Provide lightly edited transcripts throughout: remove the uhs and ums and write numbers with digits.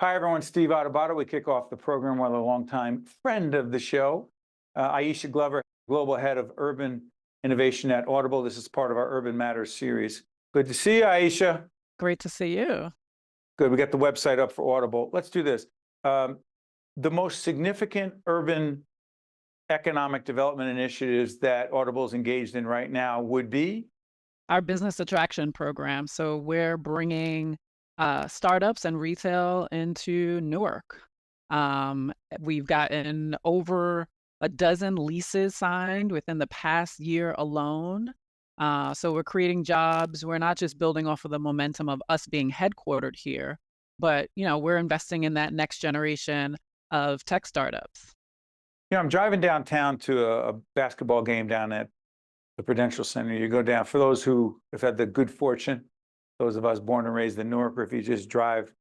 Hi, everyone. Steve Adubato. We kick off the program with a longtime friend of the show, Aisha Glover, Global Head of Urban Innovation at Audible. This is part of our Urban Matters series. Good to see you, Aisha. Great to see you. Good. We got the website up for Audible. Let's do this. The most significant urban economic development initiatives that Audible is engaged in right now would be? Our business attraction program. So we're bringing startups and retail into Newark. We've gotten over a dozen leases signed within the past year alone. So we're creating jobs. We're not just building off of the momentum of us being headquartered here, but we're investing in that next generation of tech startups. I'm driving downtown to a basketball game down at the Prudential Center. You go down, for those who have had the good fortune, those of us born and raised in Newark, or if you just drive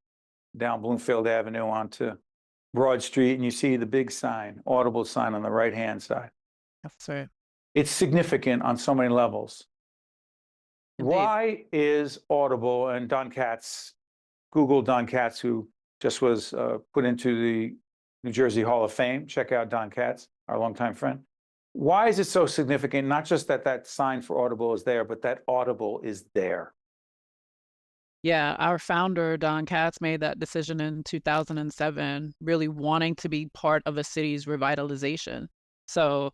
down Bloomfield Avenue onto Broad Street and you see the big sign, Audible sign on the right-hand side. That's right. It's significant on so many levels. Indeed. Why is Audible, and Don Katz, Google Don Katz, who just was put into the New Jersey Hall of Fame. Check out Don Katz, our longtime friend. Why is it so significant? Not just that that sign for Audible is there, but that Audible is there. Yeah, our founder, Don Katz, made that decision in 2007, really wanting to be part of a city's revitalization. So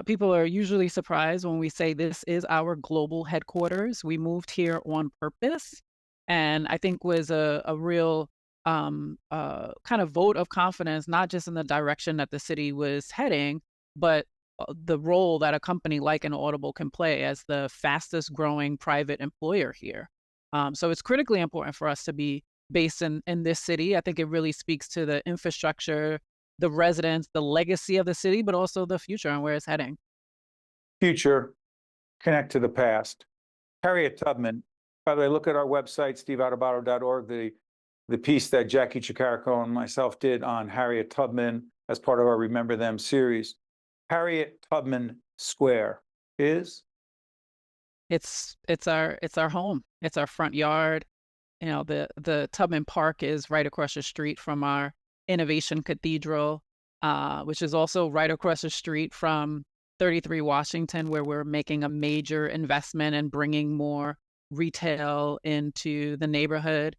people are usually surprised when we say this is our global headquarters. We moved here on purpose, and I think was a real kind of vote of confidence, not just in the direction that the city was heading, but the role that a company like an Audible can play as the fastest growing private employer here. So it's critically important for us to be based in this city. I think it really speaks to the infrastructure, the residents, the legacy of the city, but also the future and where it's heading. Future, connect to the past. Harriet Tubman, by the way, look at our website, steveautobato.org, the piece that Jackie Chicarico and myself did on Harriet Tubman as part of our Remember Them series. Harriet Tubman Square is? It's our home. It's our front yard. The Tubman Park is right across the street from our Innovation Cathedral, which is also right across the street from 33 Washington, where we're making a major investment and bringing more retail into the neighborhood.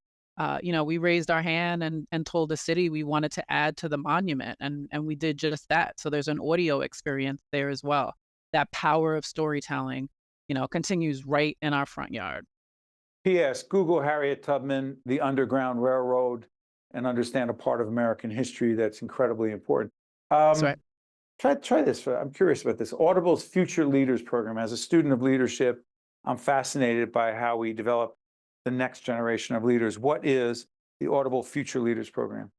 We raised our hand and told the city we wanted to add to the monument, and we did just that. So there's an audio experience there as well. That power of storytelling, continues right in our front yard. P.S. Google Harriet Tubman, the Underground Railroad, and understand a part of American history that's incredibly important. That's right. Try this. I'm curious about this. Audible's Future Leaders Program. As a student of leadership, I'm fascinated by how we develop the next generation of leaders. What is the Audible Future Leaders Program?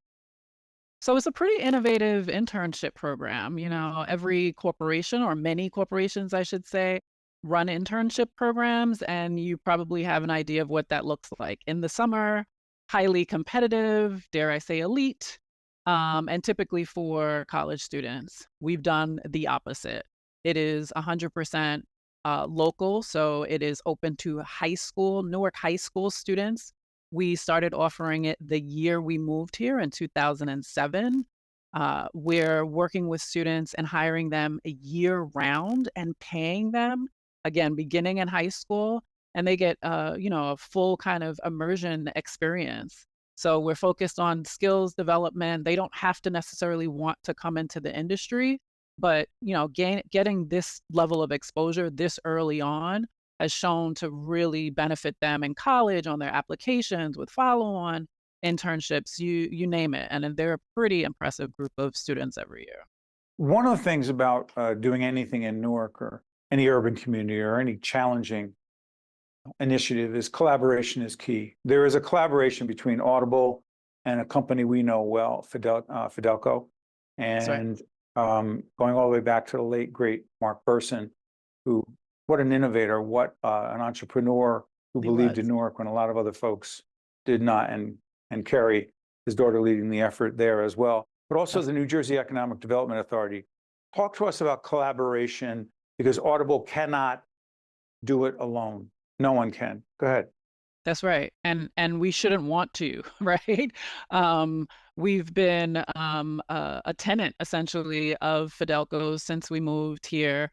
So it's a pretty innovative internship program. Every corporation, or many corporations, I should say, run internship programs, and you probably have an idea of what that looks like. In the summer, highly competitive, dare I say elite, and typically for college students. We've done the opposite. It is 100% local, so it is open to Newark high school students. We started offering it the year we moved here in 2007. We're working with students and hiring them a year round and paying them, again, beginning in high school, and they get, a full kind of immersion experience. So we're focused on skills development. They don't have to necessarily want to come into the industry, but, getting this level of exposure this early on has shown to really benefit them in college, on their applications, with follow-on internships, you name it. And then they're a pretty impressive group of students every year. One of the things about doing anything in Newark or any urban community or any challenging initiative is collaboration is key. There is a collaboration between Audible and a company we know well, Fidelco, That's right. and going all the way back to the late, great Mark Burson, who, what an innovator, what an entrepreneur who He believed in was. Newark when a lot of other folks did not, and Kerry, his daughter, leading the effort there as well. But also the New Jersey Economic Development Authority. Talk to us about collaboration, because Audible cannot do it alone. No one can. Go ahead. That's right, and we shouldn't want to, right? Um, we've been a tenant essentially of Fidelco since we moved here.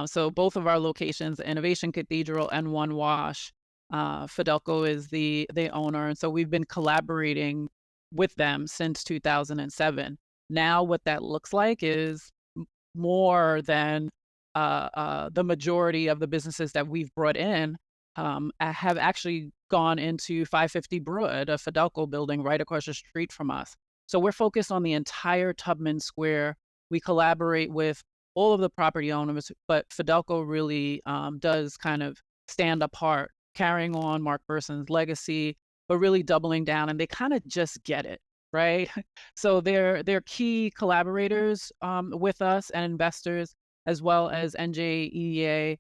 So both of our locations, Innovation Cathedral and One Wash, Fidelco is the owner, and so we've been collaborating with them since 2007. Now, what that looks like is more than the majority of the businesses that we've brought in have actually gone into 550 Broad, a Fidelco building right across the street from us. So we're focused on the entire Tubman Square. We collaborate with all of the property owners, but Fidelco really does kind of stand apart, carrying on Mark Burson's legacy, but really doubling down, and they kind of just get it, right? So they're key collaborators with us and investors, as well as NJEDA,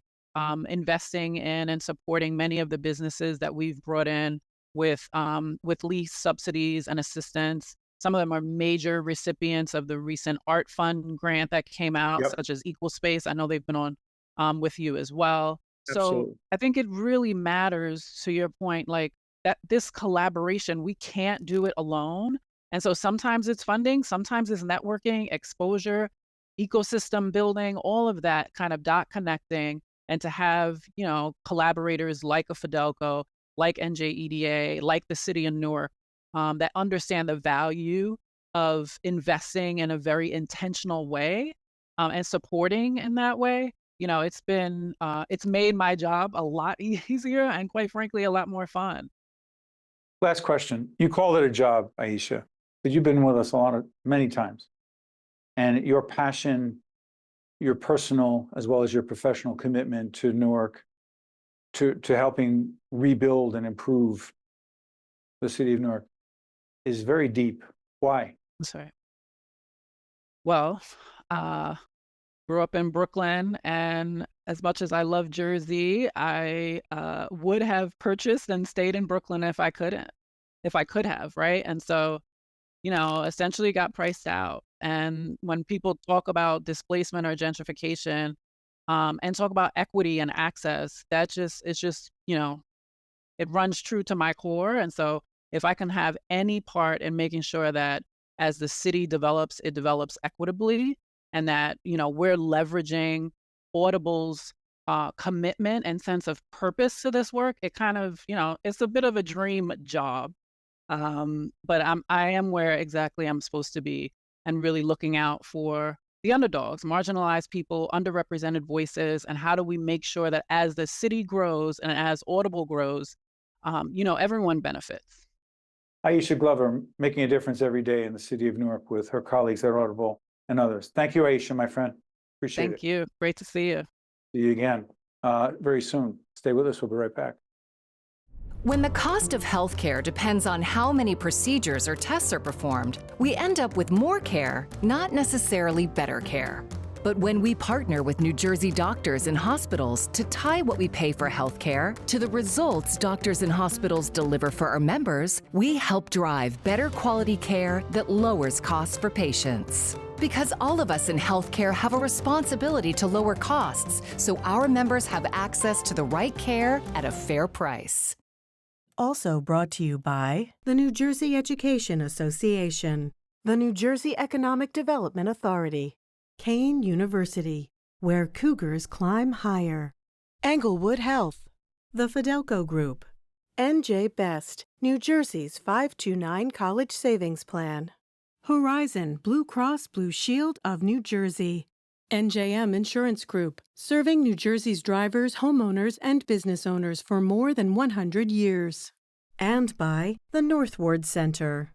investing in and supporting many of the businesses that we've brought in with lease subsidies and assistance. Some of them are major recipients of the recent Art Fund grant that came out, Yep, such as Equal Space. I know they've been on with you as well. So absolutely. I think it really matters, to your point, like that this collaboration, we can't do it alone. And so sometimes it's funding, sometimes it's networking, exposure, ecosystem building, all of that kind of dot connecting, and to have, collaborators like a Fidelco, like NJEDA, like the city of Newark, that understand the value of investing in a very intentional way, and supporting in that way. It's made my job a lot easier and, quite frankly, a lot more fun. Last question. You called it a job, Aisha, but you've been with us many times. And your passion, your personal as well as your professional commitment to Newark, to helping rebuild and improve the city of Newark is very deep. Why? Sorry. Well, uh, grew up in Brooklyn, and as much as I love Jersey, I would have purchased and stayed in Brooklyn if I could have, right? And so, essentially got priced out. And when people talk about displacement or gentrification, and talk about equity and access, it's just, it runs true to my core. And so if I can have any part in making sure that as the city develops, it develops equitably, and that, we're leveraging Audible's commitment and sense of purpose to this work, it kind of, it's a bit of a dream job. But I am where exactly I'm supposed to be, and really looking out for the underdogs, marginalized people, underrepresented voices, and how do we make sure that as the city grows and as Audible grows, everyone benefits. Aisha Glover, making a difference every day in the city of Newark with her colleagues at Audible and others. Thank you, Aisha, my friend. Appreciate it. Thank you. Great to see you. See you again very soon. Stay with us. We'll be right back. When the cost of healthcare depends on how many procedures or tests are performed, we end up with more care, not necessarily better care. But when we partner with New Jersey doctors and hospitals to tie what we pay for healthcare to the results doctors and hospitals deliver for our members, we help drive better quality care that lowers costs for patients. Because all of us in healthcare have a responsibility to lower costs so our members have access to the right care at a fair price. Also brought to you by the New Jersey Education Association, the New Jersey Economic Development Authority, Kane University, where Cougars climb higher, Englewood Health, the Fidelco Group, NJ Best, New Jersey's 529 College Savings Plan, Horizon Blue Cross Blue Shield of New Jersey, NJM Insurance Group, serving New Jersey's drivers, homeowners, and business owners for more than 100 years. And by the Northward Center.